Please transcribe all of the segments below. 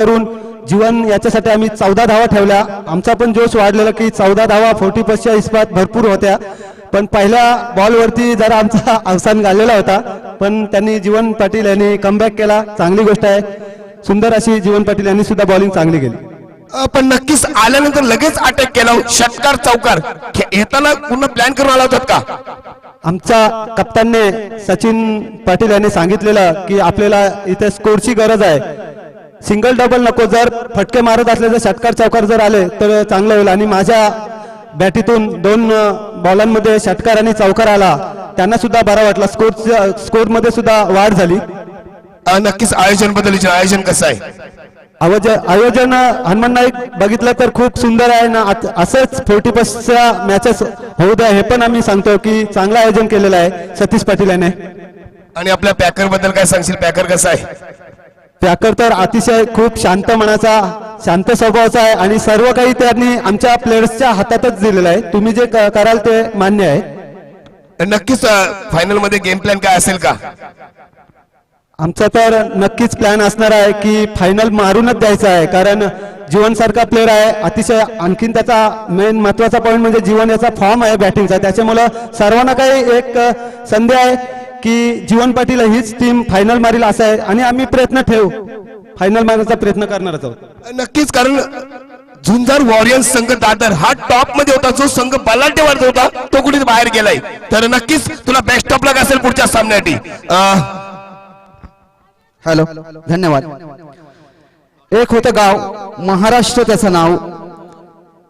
करून जीवन याच्यासाठी आम्ही 14 धावा ठेवल्या। आमचा पण जोश वाढलेला की 14 धावा 40+ इस्पात भरपूर होत्या, पण पहिल्या बॉलवरती जरा आमचा अवसान गाळलेला होता, पण त्यांनी जीवन पाटील यांनी कमबॅक केला। चांगली गोष्ट आहे, सुंदर अशी जीवन पाटील यांनी सुद्धा बॉलिंग चांगली केली। पण नक्कीच आल्यानंतर लगेच अटॅक केला, षटकार चौकार येताना पूर्ण प्लॅन करून आला होतात का? आमच्या कप्तानने सचिन पाटील यांनी सांगितलेलं की आपल्याला इथे स्कोरची गरज आहे, सिंगल डबल नको, जर फटके मारत असले तर षटकार चौकार जर आले तर चांगलं होईल। आणि माझ्या बॅटीतून 2 बॉलांमध्ये षटकार आणि चौकार आला, त्यांना सुद्धा बरा वाटला, स्कोर मध्ये सुद्धा वाढ झाली। नक्कीच आयोजन बद्दल आयोजन कसं आहे? आयोजन हनुमान नाईक बघितलं तर खूप सुंदर आहे ना, असंच 40+ मॅचेस होऊ द्या हे पण आम्ही सांगतो की चांगलं आयोजन केलेलं आहे सतीश पाटील याने। आणि आपल्या पॅकर बद्दल काय सांगशील? पॅकर कसा आहे? पॅकर तर अतिशय खूप शांत मनाचा, शांत स्वभावाचा आहे आणि सर्व काही त्यांनी आमच्या प्लेयर्सच्या हातातच दिलेलं आहे। तुम्ही जे कराल ते मान्य आहे। नक्कीच फायनल मध्ये गेम प्लॅन काय असेल का? आमचा तर नक्कीच प्लॅन असणार आहे की फायनल मारूनच द्यायचा आहे, कारण जीवन सारखा प्लेअर आहे अतिशय। आणखीन त्याचा मेन महत्वाचा पॉईंट म्हणजे जीवन याचा फॉर्म आहे बॅटिंगचा, त्याच्यामुळे सर्वांना काही एक संधी आहे की जीवन पाटील हीच टीम फायनल मारील असं आहे आणि आम्ही प्रयत्न ठेवू, फायनल मारण्याचा प्रयत्न करणारच आहोत। नक्कीच, कारण झुंजार वॉरियर्स संघ दादर हा टॉप मध्ये होता, जो संघ बलाढ्य होता तो कुठे बाहेर गेलाय। तर नक्कीच तुला बेस्ट ऑफ लक असेल पुढच्या सामन्यासाठी। हॅलो, धन्यवाद। एक होतं गाव महाराष्ट्र त्याचं नाव,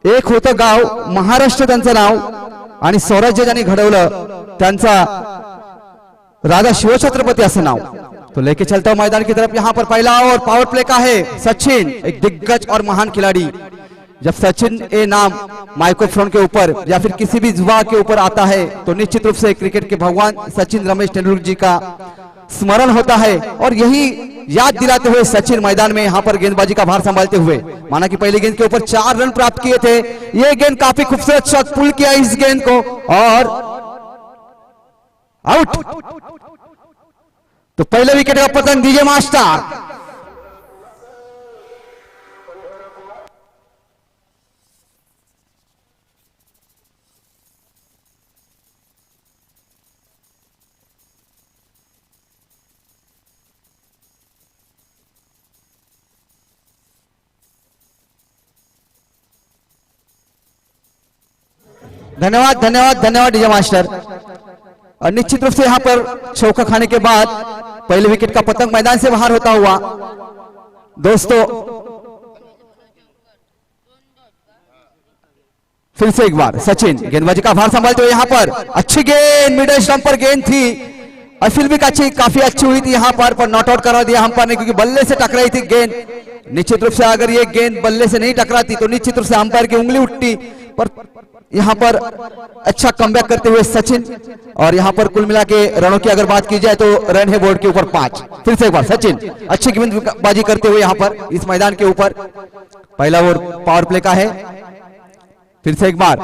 एक होतं गाव महाराष्ट्र त्यांचं नाव, आणि स्वराज्य ज्यांनी घडवलं त्यांचा राजा शिवछत्रपती असं नाव। तो लेके चलता हूं मैदान की तरफ, यहाँ पर पहला और पावर प्ले का है सचिन, एक दिग्गज और महान खिलाड़ी। जब सचिन ए नाम माइक्रोफोन के ऊपर या फिर किसी भी जुबा के ऊपर आता है तो निश्चित रूप से क्रिकेट के भगवान सचिन रमेश तेंदुलकर जी का स्मरण होता है। और यही याद दिलाते हुए सचिन मैदान में यहाँ पर गेंदबाजी का भार संभालते हुए, माना कि पहली गेंद के ऊपर 4 रन प्राप्त किए थे, ये गेंद काफी खूबसूरत शॉट पुल किया इस गेंद को और आउट। तो पहले विकेट का पतन डीजे मास्टर। धन्यवाद धन्यवाद धन्यवाद डीजे मास्टर। और निश्चित रूप से यहाँ पर चौका खाने के बाद पहले विकेट का पतंग मैदान से बाहर होता हुआ, दोस्तों फिर से एक बार सचिन गेंदबाजी का भार संभालते हुए, यहाँ पर अच्छी गेंद मिडिल स्टंप पर गेंद थी और फील्ड भी काफी अच्छी हुई थी यहाँ पर नॉट आउट करा दिया अंपायर ने, क्योंकि बल्ले से टकराई थी गेंद। निश्चित रूप से अगर ये गेंद बल्ले से नहीं टकराती तो निश्चित रूप से अंपायर की उंगली उठती, पर यहाँ पर अच्छा कमबैक करते हुए सचिन। और यहाँ पर कुल मिला के रनों की अगर बात की जाए तो रन है बोर्ड के ऊपर 5। फिर से एक बार सचिन अच्छी गेंदबाजी करते हुए यहाँ पर इस मैदान के ऊपर। पहला ओवर पावर प्ले का है, फिर से एक बार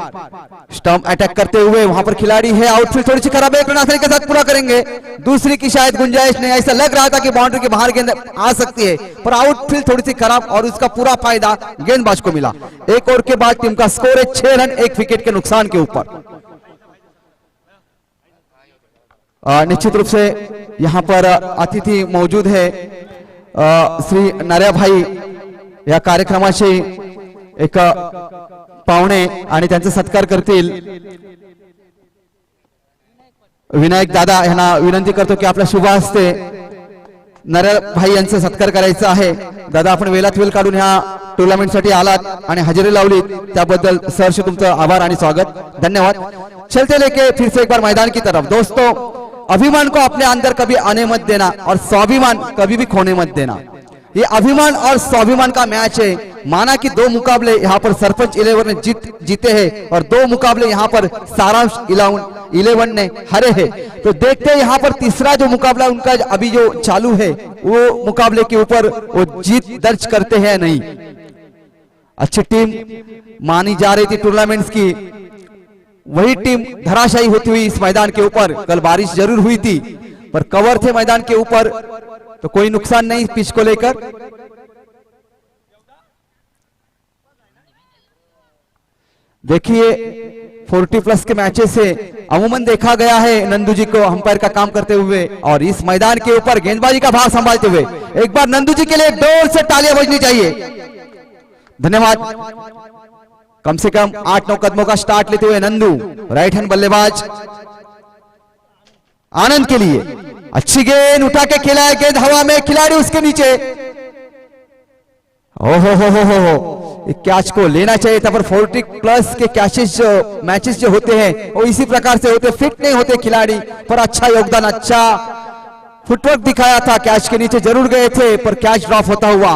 स्टंप अटैक करते हुए वहां पर खिलाड़ी है, आउटफील्ड थोड़ी सी खराब है, एक रन आसानी के साथ पूरा करेंगे। दूसरी की शायद गुंजाइश नहीं, ऐसा लग रहा था कि बाउंड्री के बाहर गेंद आ सकती है, पर आउटफील्ड थोड़ी सी खराब और उसका पूरा फायदा गेंदबाज को मिला। एक ओवर के बाद टीम का स्कोर है 6 रन 1 विकेट के नुकसान के ऊपर। निश्चित रूप से यहाँ पर अतिथि मौजूद है श्री नार्या भाई, या कार्यक्रमाचे एक पाहुणे आणि त्यांचा सत्कार करतील। विनायक दादा यांना विनंती करतो की आपल्या शुभ हस्ते नरेश भाई यांचा सत्कार करायचा आहे। दादा आपण वेळात वेळ काढून ह्या टूर्नामेंट साठी आलात आणि हजेरी लावली, त्याबद्दल सहर्ष तुमचं आभार आणि स्वागत, धन्यवाद। चलते लेके फिर से एक बार मैदान की तरफ। दोस्तों, अभिमान को अपने अंदर कभी आने मत देना और स्वाभिमान कभी भी खोने मत देना। ये अभिमान और स्वाभिमान का मैच है। माना कि 2 मुकाबले यहाँ पर सरपंच 11 ने जीते हैं और 2 मुकाबले यहाँ पर सारांश 11 ने हारे हैं। तो देखते हैं यहाँ पर तीसरा जो मुकाबला उनका अभी जो चालू है वो मुकाबले के ऊपर वो जीत दर्ज करते हैं नहीं। अच्छी टीम मानी जा रही थी टूर्नामेंट्स की, वही टीम धराशायी होती हुई इस मैदान के ऊपर। कल बारिश जरूर हुई थी पर कवर थे मैदान के ऊपर, तो कोई नुकसान नहीं पिच को लेकर। देखिए 40+ के मैचेस से अमूमन देखा गया है नंदू जी को अंपायर का काम करते हुए, और इस मैदान के ऊपर गेंदबाजी का भार संभालते हुए एक बार नंदू जी के लिए जोर से तालियां बजनी चाहिए। धन्यवाद। कम से कम 8-9 कदमों का स्टार्ट लेते हुए नंदू राइट हैंड बल्लेबाज आनंद के लिए अच्छी गेंद उठा के खेला है, गेंद हवा में, खिलाड़ी उसके नीचे। हो कैच को लेना चाहिए था, पर 40+ के कैचेस जो मैचेस जो होते हैं वो इसी प्रकार से होते, फिट नहीं होते खिलाड़ी, पर अच्छा योगदान, अच्छा फुटवर्क दिखाया था, कैच के नीचे जरूर गए थे पर कैच ड्रॉप होता हुआ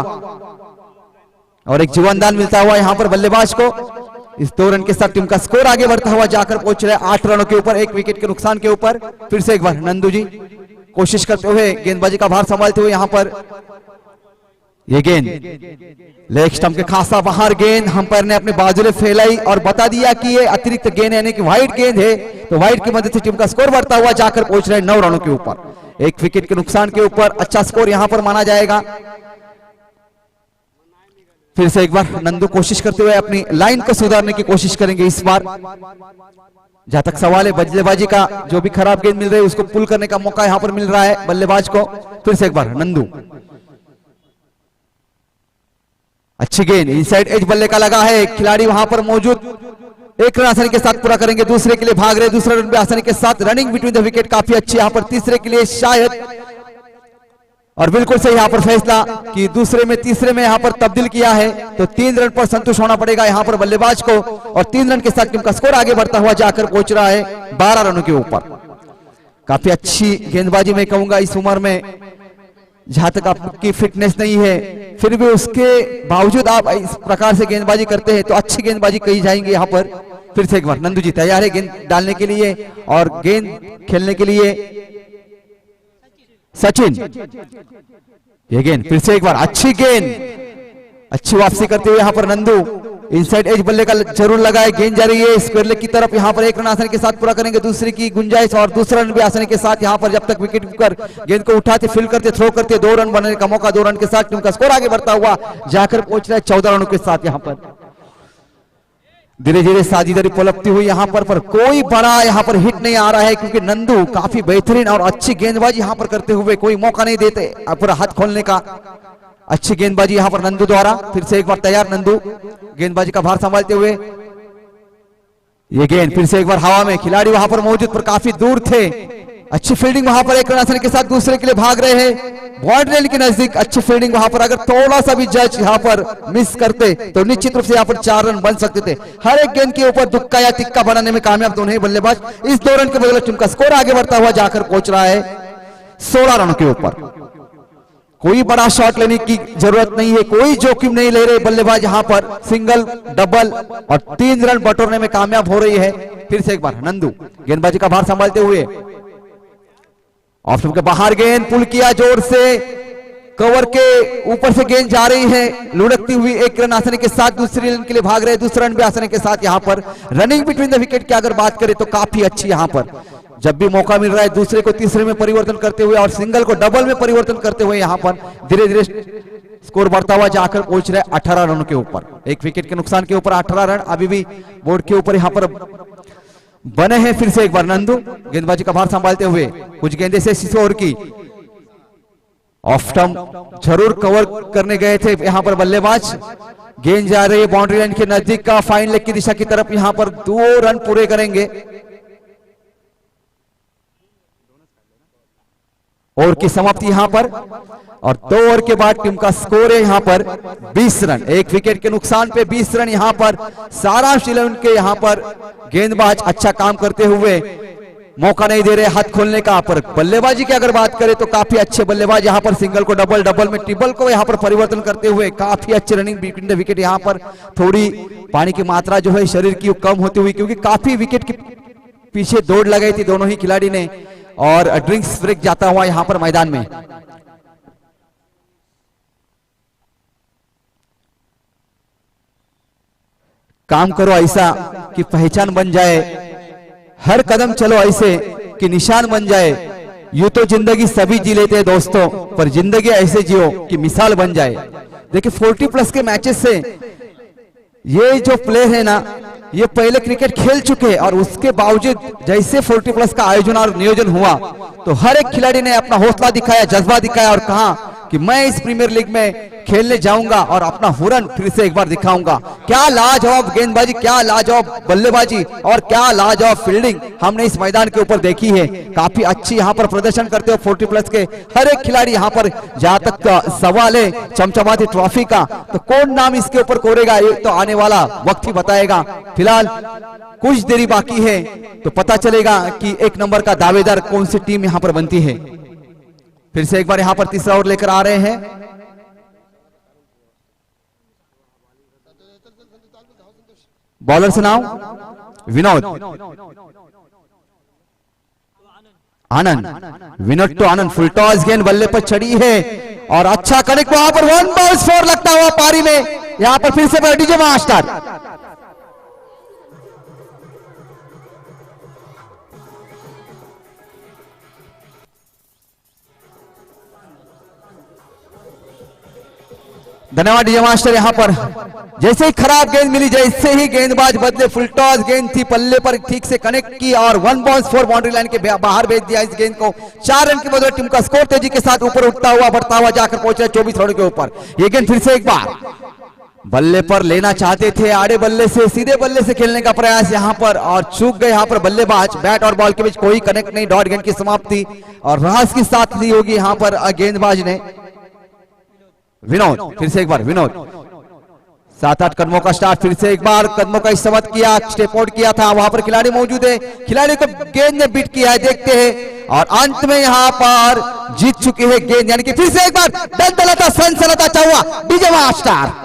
और एक जीवनदान मिलता हुआ यहां पर बल्लेबाज को। इस 2 रन के साथ टीम का स्कोर आगे बढ़ता हुआ जाकर पहुंच रहा है 8 रनों के ऊपर, 1 विकेट के नुकसान के ऊपर। फिर से एक बार नंदू जी कोशिश करते हुए गेंदबाजी का भार संभालते हुए यहां पर ये गेंद लेग स्टंप के खासा बाहर, गेंद अंपायर ने अपने बाजू में फैलाई और बता दिया कि ये अतिरिक्त गेंद यानी कि वाइड गेंद है, तो वाइड की मदद से टीम का स्कोर बढ़ता हुआ जाकर पहुंच रहा है 9 रनों के ऊपर, 1 विकेट के नुकसान के ऊपर। अच्छा स्कोर यहां पर माना जाएगा। फिर से एक बार नंदू कोशिश करते हुए अपनी लाइन को सुधारने की कोशिश करेंगे इस बार। जहां तक सवाल है बल्लेबाजी का, जो भी खराब गेंद मिल रही है उसको पुल करने का मौका यहां पर मिल रहा है बल्लेबाज को। फिर से एक बार नंदू, अच्छी गेंद इनसाइड एज बल्ले का लगा है, खिलाड़ी वहां पर मौजूद, 1 रन आसानी के साथ पूरा करेंगे, दूसरे के लिए भाग रहे, दूसरा रन भी आसानी के साथ, रनिंग बिटवीन द विकेट काफी अच्छी यहां पर, तीसरे के लिए शायद, और बिल्कुल सही यहां पर फैसला कि दूसरे में तीसरे में यहां पर तब्दील किया है, तो 3 रन पर संतुष्ट होना पड़ेगा यहां पर बल्लेबाज को, और 3 रन के साथ टीम का स्कोर आगे बढ़ता हुआ जाकर पहुंच रहा है 12 रनों के ऊपर। काफी अच्छी गेंदबाजी मैं कहूंगा इस उम्र में, जहां तक आपकी फिटनेस नहीं है फिर भी उसके बावजूद आप इस प्रकार से गेंदबाजी करते हैं तो अच्छी गेंदबाजी कही जाएंगे यहां पर। फिर से एक बार नंदू जी तैयार है गेंद डालने के लिए और गेंद खेलने के लिए। सचिन, ये गेंद फिर से एक बार अच्छी गेंद, अच्छी वापसी करते हुए यहां पर नंदू, इनसाइड एज बल्ले का जरूर लगा है, गेंद जा रही है स्क्वायर लेग की तरफ, यहां पर 1 रन आसानी के साथ पूरा करेंगे, दूसरे की गुंजाइश और दूसरा रन भी आसानी के साथ यहां पर, जब तक विकेट कीपर गेंद को उठाते, फील्ड करते, थ्रो करते, 2 रन बनाने का मौका, 2 रन के साथ टीम का स्कोर आगे बढ़ता हुआ जाकर पहुंच रहा है 14 रनों के साथ। यहां पर धीरे धीरे साझेदारी पलटती हुई यहां पर कोई बड़ा यहां पर हिट नहीं आ रहा है, क्योंकि नंदू काफी बेहतरीन और अच्छी गेंदबाजी यहां पर करते हुए कोई मौका नहीं देते पूरा हाथ खोलने का। अच्छी गेंदबाजी यहां पर नंदू द्वारा। फिर से एक बार तैयार नंदू गेंदबाजी का भार संभालते हुए, ये गेंद फिर से एक बार हवा में, खिलाड़ी वहां पर मौजूद पर काफी दूर थे, अच्छी फील्डिंग वहां पर, 1 रन आसानी के साथ दूसरे के लिए भाग रहे हैं बाउंड्री लाइन के नजदीक, अच्छी फील्डिंग वहां पर, अगर थोड़ा सा भी जज यहां पर मिस करते तो निश्चित रूप से यहां पर 4 रन बन सकते थे। हर एक गेंद के ऊपर दुक्का या तिक्का बनाने में कामयाब दोनों ही बल्लेबाज। इस 2 रन के बदले टीम का स्कोर आगे बढ़ता हुआ जाकर पहुंच रहा है 16 रनों के ऊपर। कोई बड़ा शॉट लेने की जरूरत नहीं है, कोई जोखिम नहीं ले रहे बल्लेबाज यहां पर, सिंगल डबल और 3 रन बटोरने में कामयाब हो रही है। फिर से एक बार नंदू गेंदबाजी का भार संभालते हुए, ऑफ स्टंप के बाहर गेंद पुल किया जोर से, कवर के ऊपर से गेंद जा रही है लुढ़कती हुई, 1 रन आसानी के साथ दूसरे रन के लिए भाग रहे, दूसरा रन भी आसानी के साथ यहां पर। रनिंग बिटवीन द विकेट की अगर बात करें तो काफी अच्छी यहां पर, जब भी मौका मिल रहा है दूसरे को तीसरे में परिवर्तन करते हुए और सिंगल को डबल में परिवर्तन करते हुए यहां पर धीरे धीरे स्कोर बढ़ता हुआ जाकर पहुंच रहे 18 रनों के ऊपर, 1 विकेट के नुकसान के ऊपर 18 रन अभी भी बोर्ड के ऊपर यहां पर बने हैं। फिर से एक बार नंदू गेंदबाजी का भार संभालते हुए, कुछ गेंदे से सिसोर की ऑफ स्टंप जरूर कवर करने गए थे यहां पर बल्लेबाज, गेंद जा रही है बाउंड्री लाइन के नजदीक का, फाइन लेग की दिशा की तरफ, यहां पर 2 रन पूरे करेंगे। ओवर की समाप्ति यहां पर, और 2 ओवर के बाद टीम का स्कोर है यहां पर 20 रन, 1 विकेट के नुकसान पे 20 रन यहां पर। सारांश के यहां पर गेंदबाज अच्छा काम करते हुए मौका नहीं दे रहे हाथ खोलने का, पर बल्लेबाजी की अगर बात करें तो काफी अच्छे बल्लेबाज यहां पर, सिंगल को डबल, डबल में ट्रिपल को यहां पर परिवर्तन करते हुए काफी अच्छी रनिंग बिटवीन द विकेट। यहां पर थोड़ी पानी की मात्रा जो है शरीर की कम होती हुई, क्योंकि काफी विकेट के पीछे दौड़ लगाई थी दोनों ही खिलाड़ी ने, और ड्रिंक्स ब्रेक जाता हुआ यहां पर मैदान में। काम करो ऐसा कि पहचान बन जाए, हर कदम चलो ऐसे कि निशान बन जाए। यूं तो जिंदगी सभी जी लेते हैं दोस्तों, पर जिंदगी ऐसे जियो कि मिसाल बन जाए। देखिए 40+ के मैचेस से ये जो प्ले है ना, ये पहले क्रिकेट खेल चुके हैं और उसके बावजूद जैसे 40+ का आयोजन और नियोजन हुआ तो हर एक खिलाड़ी ने अपना हौसला दिखाया, जज्बा दिखाया और कहा कि मैं इस प्रीमियर लीग में खेलने जाऊंगा और अपना हुरन फिर से एक बार दिखाऊंगा। क्या लाजवाब गेंदबाजी, क्या लाजवाब बल्लेबाजी और क्या लाजवाब फील्डिंग हमने इस मैदान के ऊपर देखी है। काफी अच्छी यहाँ पर प्रदर्शन करते हो 40+ के हर एक खिलाड़ी। यहाँ पर जहां तक का सवाल है चमचमाती ट्रॉफी का, तो कौन नाम इसके ऊपर कोरेगा ये तो आने वाला वक्त ही बताएगा। फिलहाल कुछ देरी बाकी है तो पता चलेगा कि 1 नंबर का दावेदार कौन सी टीम यहाँ पर बनती है। फिर से एक बार यहाँ पर तीसरा ओवर लेकर आ रहे हैं। बॉलर से नाम Vinod, Anand, Vinod to Anand. Full toss गेंद बल्ले पर चढ़ी है और अच्छा कनेक्ट वहां पर 1 बॉल 4 लगता हुआ पारी में। यहां पर फिर से डीजे मास्टर। धन्यवाद डीजे मास्टर। यहां पर जैसे ही खराब गेंद मिली, जैसे ही गेंदबाज बदले, फुल टॉस गेंद थी, पल्ले पर ठीक से कनेक्ट की और 1 बॉल 4 बाउंड्री लाइन के बाहर भेज दिया इस गेंद को। 4 रन की बदले टीम का स्कोर तेजी के साथ ऊपर उठता हुआ बढ़ता हुआ जाकर पहुंच रहा है 24 रनों के ऊपर। ये गेंद फिर से एक बार बल्ले पर लेना चाहते थे, आड़े बल्ले से सीधे बल्ले से खेलने का प्रयास यहां पर और चूक गए यहां पर बल्लेबाज। बैट और बॉल के बीच कोई कनेक्ट नहीं, डॉट गेंद की समाप्ति और रास की साथ ली होगी यहां पर गेंदबाज ने। विनोद, फिर से एक बार विनोद, 7-8 कदमों का स्टार्ट। फिर से एक बार कदमों का इस्तेमाल किया, स्टेप आउट किया था, वहां पर खिलाड़ी मौजूद है, खिलाड़ी को गेंद ने बीट किया है, देखते हैं और अंत में यहां पर जीत चुके हैं गेंद। यानी कि फिर से एक बार दलदलाता सनसनाता चाहुआ डीजे मास्टर।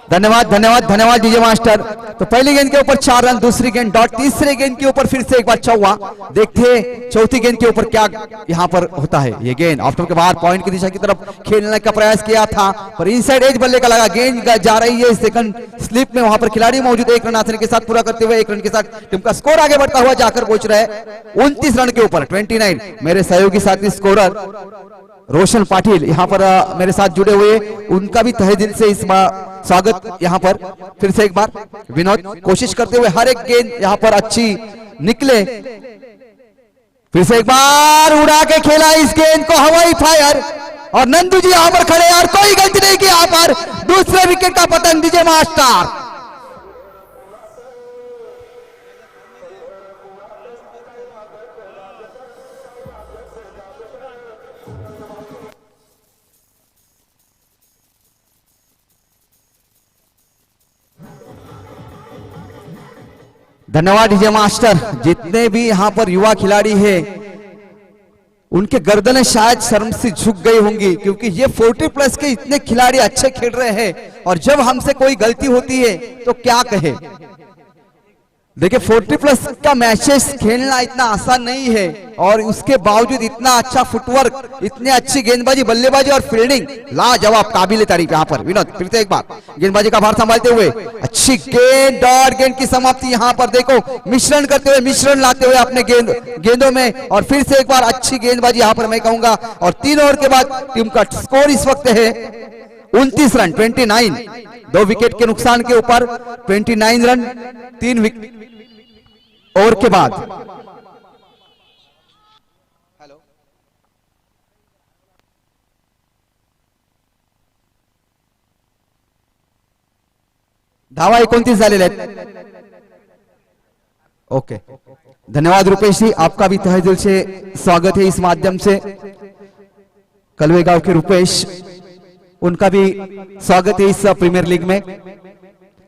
धन्यवाद धन्यवाद धन्यवाद डीजे मास्टर। तो पहली गेंद के ऊपर 4 रन, दूसरी गेंद डॉट, तीसरे गेंद के ऊपर फिर से एक बार चौवा। देखते चौथी गेंद के ऊपर क्या यहां पर होता है। ये गेंद ऑफ के बाहर पॉइंट की दिशा की तरफ खेलने का प्रयास किया था पर इनसाइड एज बल्ले का लगा, गेंद जा रही है सेकंड स्लिप में, वहां पर खिलाड़ी मौजूद 1 रन आसानी के साथ पूरा करते हुए 1 रन के साथ टीम का स्कोर आगे बढ़ता हुआ जाकर पहुंच रहा है 29 रन के ऊपर 29। मेरे सहयोगी साथी स्कोरर रोशन पाटिल यहां पर मेरे साथ जुड़े हुए, उनका भी तहे दिल से इस स्वागत। यहां पर फिर से एक बार विनोद कोशिश करते हुए, हर एक गेंद यहां पर अच्छी निकले। फिर से एक बार उड़ा के खेला इस गेंद को, हवाई फायर और नंदू जी यहां पर खड़े और कोई गलती नहीं की यहां पर। दूसरे विकेट का पतन डीजे मास्टर। धन्यवाद डीजे मास्टर। जितने भी यहां पर युवा खिलाड़ी हैं उनके गर्दनें शायद शर्म से झुक गई होंगी क्योंकि ये 40+ के इतने खिलाड़ी अच्छे खेल रहे हैं और जब हमसे कोई गलती होती है तो क्या कहे। देखिए 40+ का मैचेस खेलना इतना आसान नहीं है और उसके बावजूद इतना अच्छा फुटवर्क, इतनी अच्छी गेंदबाजी, बल्लेबाजी और फील्डिंग लाजवाब, काबिल तारीफ। यहाँ पर विनोद फिर से एक बार गेंदबाजी का भार संभालते हुए अच्छी गेंद, डॉट गेंद की समाप्ति। यहाँ पर देखो मिश्रण करते हुए, मिश्रण लाते हुए अपने गेंदों में और फिर से एक बार अच्छी गेंदबाजी यहाँ पर मैं कहूंगा। और 3 ओवर के बाद टीम का स्कोर इस वक्त है 29 रन 29। 2 विकेट के नुकसान के ऊपर 29 रन 3 ओवर के बाद। धावा 29 झालेले आहेत। ओके, धन्यवाद रुपेश जी, आपका भी तहे दिल से स्वागत है इस माध्यम से। कलवे गांव के रुपेश, उनका भी स्वागत है इस प्रीमियर लीग में।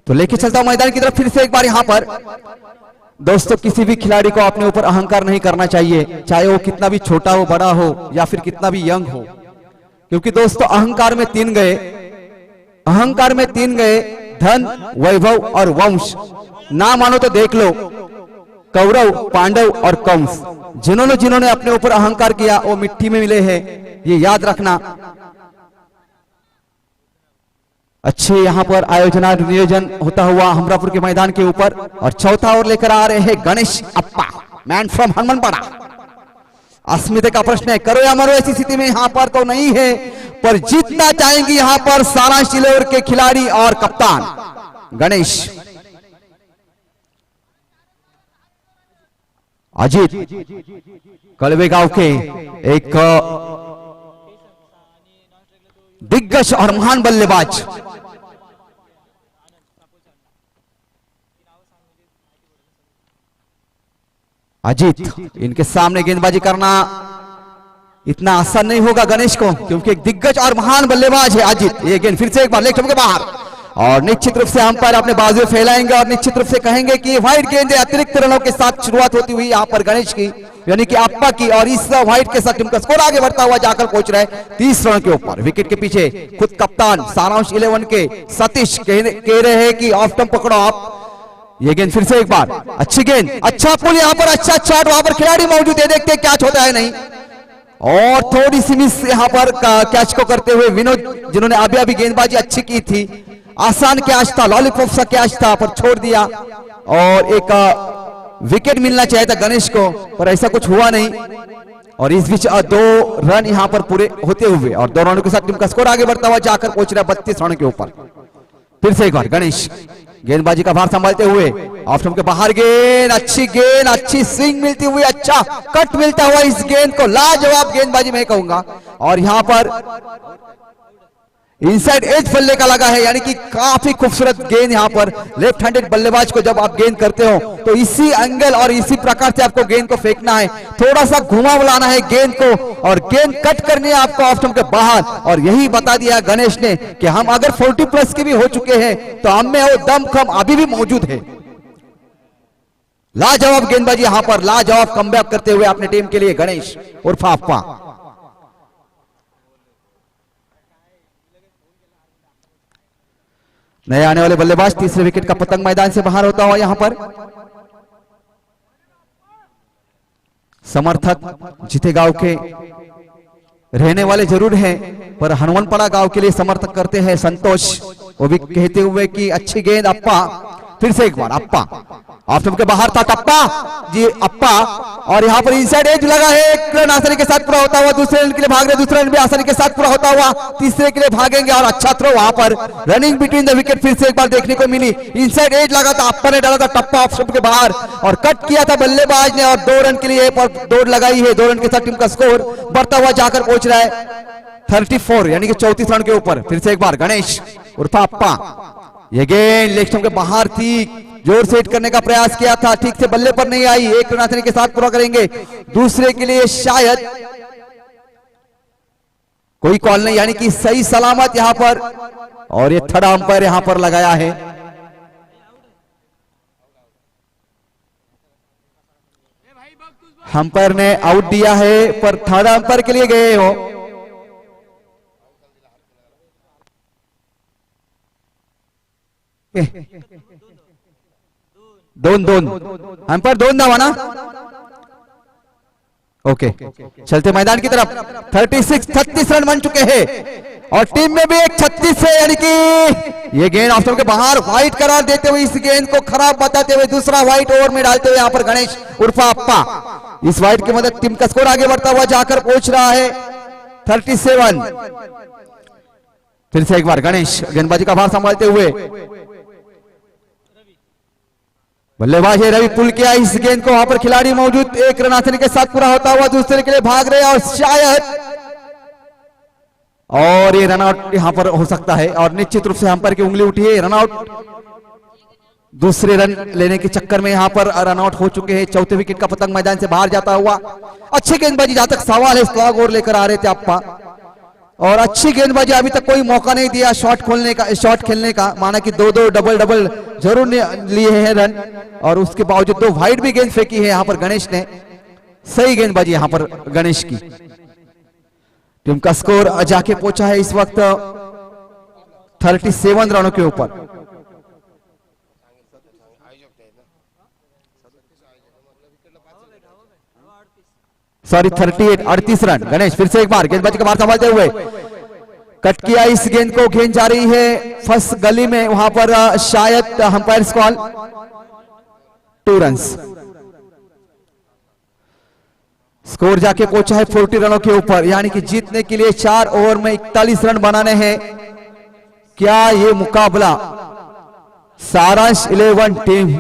तो लेके चलता हूं मैदान की तरफ फिर से एक बार। यहां पर दोस्तों किसी भी खिलाड़ी को अपने ऊपर अहंकार नहीं करना चाहिए, चाहे वो कितना भी छोटा हो, बड़ा हो या फिर कितना भी यंग हो, क्योंकि दोस्तों अहंकार में 3 गए, अहंकार में 3 गए, धन, वैभव और वंश। ना मानो तो देख लो कौरव, पांडव और कंस, जिन्होंने अपने ऊपर अहंकार किया वो मिट्टी में मिले हैं, ये याद रखना। अच्छे यहाँ पर आयोजना नियोजन होता हुआ हमरापुर के मैदान के ऊपर। और चौथा ओवर लेकर आ रहे हैं गणेश अप्पा, मैन फ्रॉम हनुमानपाड़ा। अस्मिता का प्रश्न है, करो या मरो, ऐसी स्थिति में यहाँ पर तो नहीं है, पर जीतना चाहेंगे यहाँ पर सारांश चिल्लोर के खिलाड़ी और कप्तान गणेश। अजीत कलवे गांव के एक दिग्गज और महान बल्लेबाज। अजीत, इनके सामने गेंदबाजी करना इतना आसान नहीं होगा गणेश को, क्योंकि एक दिग्गज और महान बल्लेबाज है अजीत। ये गेंद फिर से एक बार लेग स्टंप के बाहर, और निश्चित रूप से अंपायर अपने बाजू फैलाएंगे और निश्चित रूप से कहेंगे कि व्हाइट गेंद अतिरिक्त रनों के साथ शुरुआत होती हुई यहाँ पर गणेश की, यानी कि अप्पा की, और इस व्हाइट के साथ टीम का स्कोर आगे बढ़ता हुआ जाकर पहुंच रहा है 30 रन के ऊपर। विकेट के पीछे खुद कप्तान सारांश 11 के सतीश कह रहे हैं कि ऑफ स्टंप पकड़ो आप। ये गेंद फिर से एक बार, अच्छी गेंद, अच्छा पुल यहाँ पर, अच्छा शॉट, वहां पर खिलाड़ी मौजूद है, देखते हैं कैच होता है नहीं। और थोड़ी सी मिस यहाँ पर कैच को करते हुए विनोद, जिन्होंने अभी अभी गेंदबाजी अच्छी की थी, आसान कैच था, लॉलीपॉप सा कैच था, पर छोड़ दिया। और एक विकेट मिलना चाहिए था गणेश को, पर ऐसा कुछ हुआ नहीं। और इस बीच 2 रन यहाँ पर पूरे होते हुए और 2 रनों के साथ टीम का स्कोर आगे बढ़ता हुआ जाकर पहुंच रहा है 32 रन के ऊपर। फिर से एक बार गणेश गेंदबाजी का भार संभालते हुए, ऑफ स्टंप के बाहर गेंद, अच्छी स्विंग मिलती हुई, अच्छा कट मिलता हुआ इस गेंद को, लाजवाब गेंदबाजी मैं कहूंगा। और यहां पर इनसाइड एज बल्ले का लगा है, यानी कि काफी खूबसूरत गेंद। यहां पर लेफ्ट हैंडेड बल्लेबाज को जब आप गेंद करते हो तो इसी एंगल और इसी प्रकार से आपको गेंद को फेंकना है, थोड़ा सा घुमा बुलाना है गेंद को, और गेंद कट करनी है आपको ऑफ स्टंप के बाहर। और यही बता दिया गणेश ने कि हम अगर 40 प्लस के भी हो चुके हैं तो हम में वो दमखम अभी भी मौजूद है। लाजवाब गेंदबाजी यहां पर, लाजवाब कमबैक करते हुए अपने टीम के लिए गणेश उर्फ अप्पा। नए आने वाले बल्लेबाज, तीसरे विकेट का पतंग मैदान से बाहर होता हुआ यहां पर। समर्थक जिते गांव के रहने वाले जरूर हैं, पर हनुमानपाड़ा गांव के लिए समर्थक करते हैं संतोष, वो भी कहते हुए कि अच्छी गेंद अप्पा। फिर से एक बार अप्पा, ऑफ स्टंप के बाहर था टप्पा जी अप्पा, और यहाँ पर इनसाइड एज लगा है, एक रन आसानी के साथ पूरा होता हुआ, दूसरे रन के लिए भाग रहे, दूसरा रन भी आसानी के साथ पूरा होता हुआ, तीसरे के लिए भागेंगे, और अच्छा थ्रो वहां पर रनिंग बिटवीन द विकेट फिर से एक बार देखने को मिली। इनसाइड एज लगा था, अप्पा ने डाला था टप्पा ऑफ स्टंप के बाहर, और कट किया था बल्लेबाज ने, और 2 रन के लिए पर दौड़ लगाई है। 2 रन के साथ टीम का स्कोर बढ़ता हुआ जाकर पहुंच रहा है 34, यानी कि 34 रन के ऊपर। फिर से एक बार गणेश उर्फ अप्पा, ये गेंद लेग स्टंप के बाहर थी, जोर से हिट करने का प्रयास किया था, ठीक से बल्ले पर नहीं आई, 1 रन आसानी के साथ पूरा करेंगे, दूसरे के लिए शायद कोई कॉल नहीं, यानी कि सही सलामत यहां पर। और ये थर्ड अंपायर यहां पर लगाया है। अंपायर ने आउट दिया है, पर थर्ड अंपायर के लिए गए हो। दोन अंपायर 2 धावा ना, ओके। चलते मैदान की तरफ, 36 रन बन चुके हैं, और टीम में भी एक 36 है, यानी कि ये गेंद ऑफ स्टंप के बाहर व्हाइट करार देते हुए, इस गेंद को खराब बताते हुए दूसरा व्हाइट ओवर में डालते हुए यहाँ पर गणेश उर्फ अप्पा। इस व्हाइट की मदद टीम का स्कोर आगे बढ़ता हुआ जाकर पहुंच रहा है 37। फिर से एक बार गणेश गेंदबाजी का भार संभालते हुए, बल्लेबाज है रवि, पुल किया इस गेंद को, वहां पर खिलाड़ी मौजूद, 1 रन आसानी के साथ पूरा होता हुआ, दूसरे के लिए भाग रहे, और शायद और ये रनआउट यहां पर हो सकता है, और निश्चित रूप से अंपायर की उंगली उठी है, रनआउट। दूसरे रन लेने के चक्कर में यहां पर रनआउट हो चुके हैं। चौथे विकेट का पतंग मैदान से बाहर जाता हुआ, अच्छी गेंदबाजी, जहां तक सवाल है स्लॉग और लेकर आ रहे थे अप्पा, और अच्छी गेंदबाजी, अभी तक कोई मौका नहीं दिया शॉट खेलने का, माना कि 2-2 डबल जरूर लिए हैं रन, और उसके बावजूद 2 वाइड भी गेंद फेंकी है यहां पर गणेश ने। सही गेंदबाजी यहां पर गणेश की। टीम का स्कोर जाके पहुंचा है इस वक्त 37 रनों के ऊपर। Sorry 38 run. गणेश फिर से एक बार गेंदबाजी का भार संभालते हुए, कट किया इस गेंद को, गेंद जा रही है फर्स्ट गली में, वहां पर शायद अंपायर कॉल 2 रन्स। स्कोर जाके पहुंचा है 40 रनों के ऊपर, यानी कि जीतने के लिए 4 ओवर में 41 रन बनाने हैं। क्या ये मुकाबला सारांश 11 टीम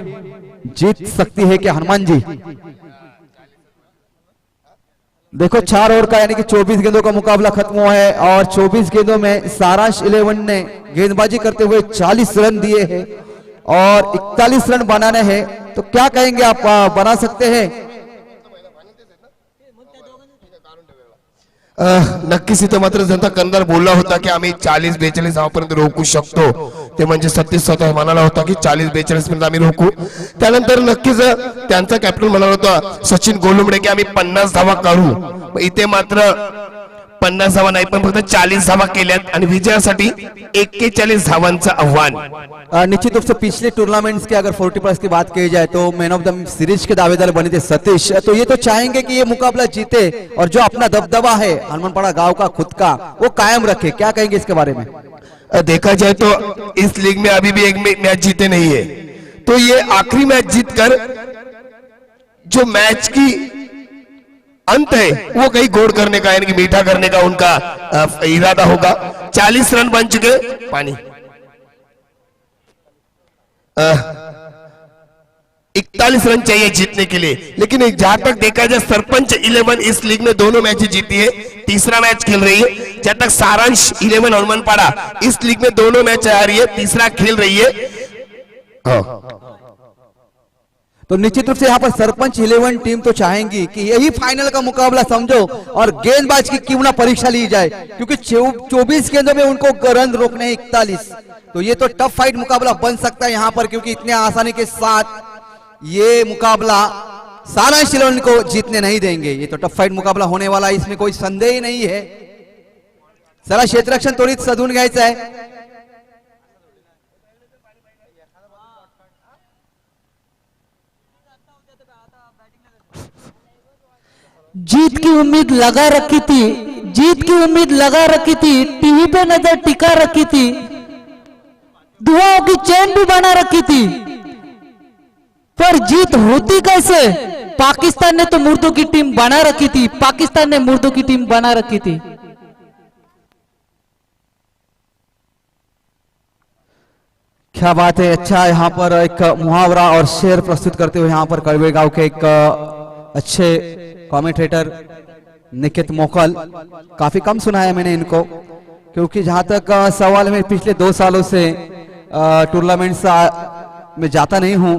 जीत सकती है क्या हनुमान जी? देखो 4 ओवर का यानी कि 24 गेंदों का मुकाबला खत्म हुआ है और 24 गेंदों में सारांश 11 ने गेंदबाजी करते हुए 40 रन दिए हैं और 41 रन बनाने हैं। तो क्या कहेंगे आप, बना सकते हैं? नक्कीच इथं मात्र जनता कंदार बोलला होता की आम्ही 40-42 धावांपर्यंत रोखू शकतो, ते म्हणजे सतीश स्वतः म्हणाला होता की 40-42 पर्यंत आम्ही रोखू। त्यानंतर नक्कीच त्यांचा कॅप्टन म्हणाला होता सचिन गोलुंबडे की आम्ही 50 धावा करू। इथे मात्र 50 धावा नाही पण फक्त 40 धावा केल्यात आणि विजयासाठी 41 धावांचं आव्हान। निश्चित रूप से पिछले टूर्नामेंट्स के अगर 40+ की बात की जाए तो मैन ऑफ द सीरीज के दावेदार बने थे सतीश, तो ये तो चाहेंगे कि ये मुकाबला जीते और जो अपना दबदबा है हनुमानपाड़ा गांव का खुद का वो कायम रखे। क्या कहेंगे इसके बारे में? देखा जाए तो इस लीग में अभी भी एक मैच जीते नहीं है, तो ये आखिरी मैच जीतकर जो मैच की अंत है वो कहीं गोड़ करने का यानी कि मीठा करने का उनका इरादा होगा। 40 रन बन चुके, पानी 41 रन चाहिए जीतने के लिए। लेकिन जहां तक देखा जाए सरपंच 11 इस लीग में दोनों मैच जीती है, तीसरा मैच खेल रही है। जहां तक सारांश 11 हनुमानपाड़ा इस लीग में दोनों मैच आ रही है, तीसरा खेल रही है। तो निश्चित रूप से यहाँ पर सरपंच 11 टीम तो चाहेंगी कि यही फाइनल का मुकाबला समझो और गेंदबाज की क्यों ना परीक्षा ली जाए, क्योंकि 24 गेंदों में उनको रन रोकने 41, तो ये तो टफ फाइट मुकाबला बन सकता है यहाँ पर, क्योंकि इतने आसानी के साथ ये मुकाबला सारांश 11 को जीतने नहीं देंगे। ये तो टफ फाइट मुकाबला होने वाला है, इसमें कोई संदेह ही नहीं है। चला क्षेत्ररक्षण त्वरित सधून घ्यायचं आहे। जीत की उम्मीद लगा रखी थी, जीत की उम्मीद लगा रखी थी, टीवी पे नजर टिका रखी थी, दुआओं की चैन भी बना रखी थी, पर जीत होती कैसे? पाकिस्तान ने तो मुर्दों की टीम बना रखी थी, पाकिस्तान ने मुर्दों की टीम बना रखी थी। क्या बात है, अच्छा यहाँ पर एक मुहावरा और शेर प्रस्तुत करते हुए यहाँ पर कड़वे गांव के एक अच्छे कमेंटेटर निकित मोकल, काफी कम सुना है मैंने इनको, क्योंकि जहां तक सवाल में पिछले 2 सालों से टूर्नामेंट्स में जाता नहीं हूं,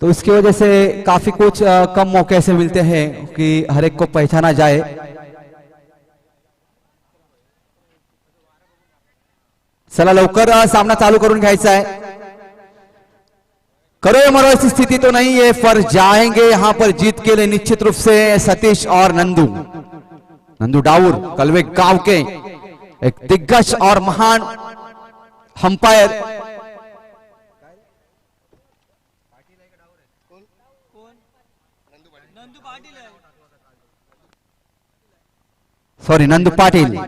तो इसकी वजह से काफी कुछ कम मौके ऐसे मिलते हैं कि हर एक को पहचाना जाए। चला लवकर सामना चालू करून घ्यायचा है। करो या मरो ऐसी स्थिति तो नहीं है, पर जाएंगे यहां पर जीत के लिए निश्चित रूप से सतीश और नंदू डाउर, कलवे गांव के एक दिग्गज और महान अंपायर। सॉरी, नंदू पाटिल।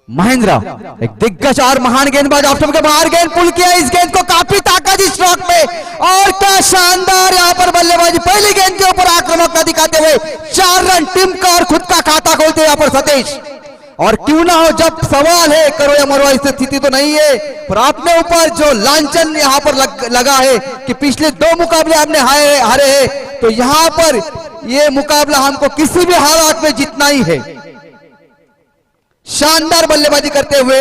महेंद्र एक दिग्गज और महान गेंदबाज, ऑफ स्टंप के बाहर गेंद पुल किया, इस गेंद को काफी ताकत इस स्ट्रोक में, और क्या शानदार यहाँ पर बल्लेबाजी, पहली गेंद के ऊपर आक्रामकता दिखाते हुए 4 रन टीम का और खुद का खाता खोलते हैं यहाँ पर सतीश। और क्यों ना हो, जब सवाल है करो या मरो ऐसी स्थिति तो नहीं है, पर आपने ऊपर जो लांछन यहाँ पर लगा है कि पिछले 2 मुकाबले आपने हारे हैं, तो यहाँ पर ये मुकाबला हमको किसी भी हालात में जीतना ही है। शानदार बल्लेबाजी करते हुए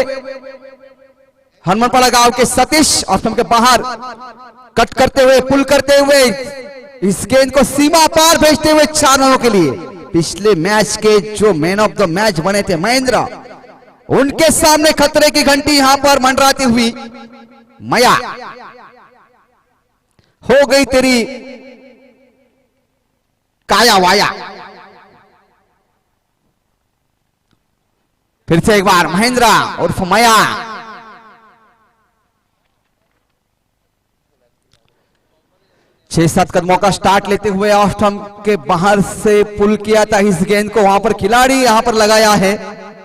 हनुमानपाड़ा गांव के सतीश ऑफ स्टंप के बाहर कट करते हुए, पुल करते हुए इस गेंद को सीमा पार भेजते हुए 4 रनों के लिए। पिछले मैच के जो मैन ऑफ द मैच बने थे महेंद्र, उनके सामने खतरे की घंटी यहां पर मंडराती हुई। मया हो गई तेरी काया वाया। फिर से एक बार महेंद्र उर्फ मया, 6-7 कदमों का स्टार्ट लेते हुए ऑफ स्टंप के बाहर से पुल किया था इस गेंद को, वहां पर खिलाड़ी यहां पर लगाया है।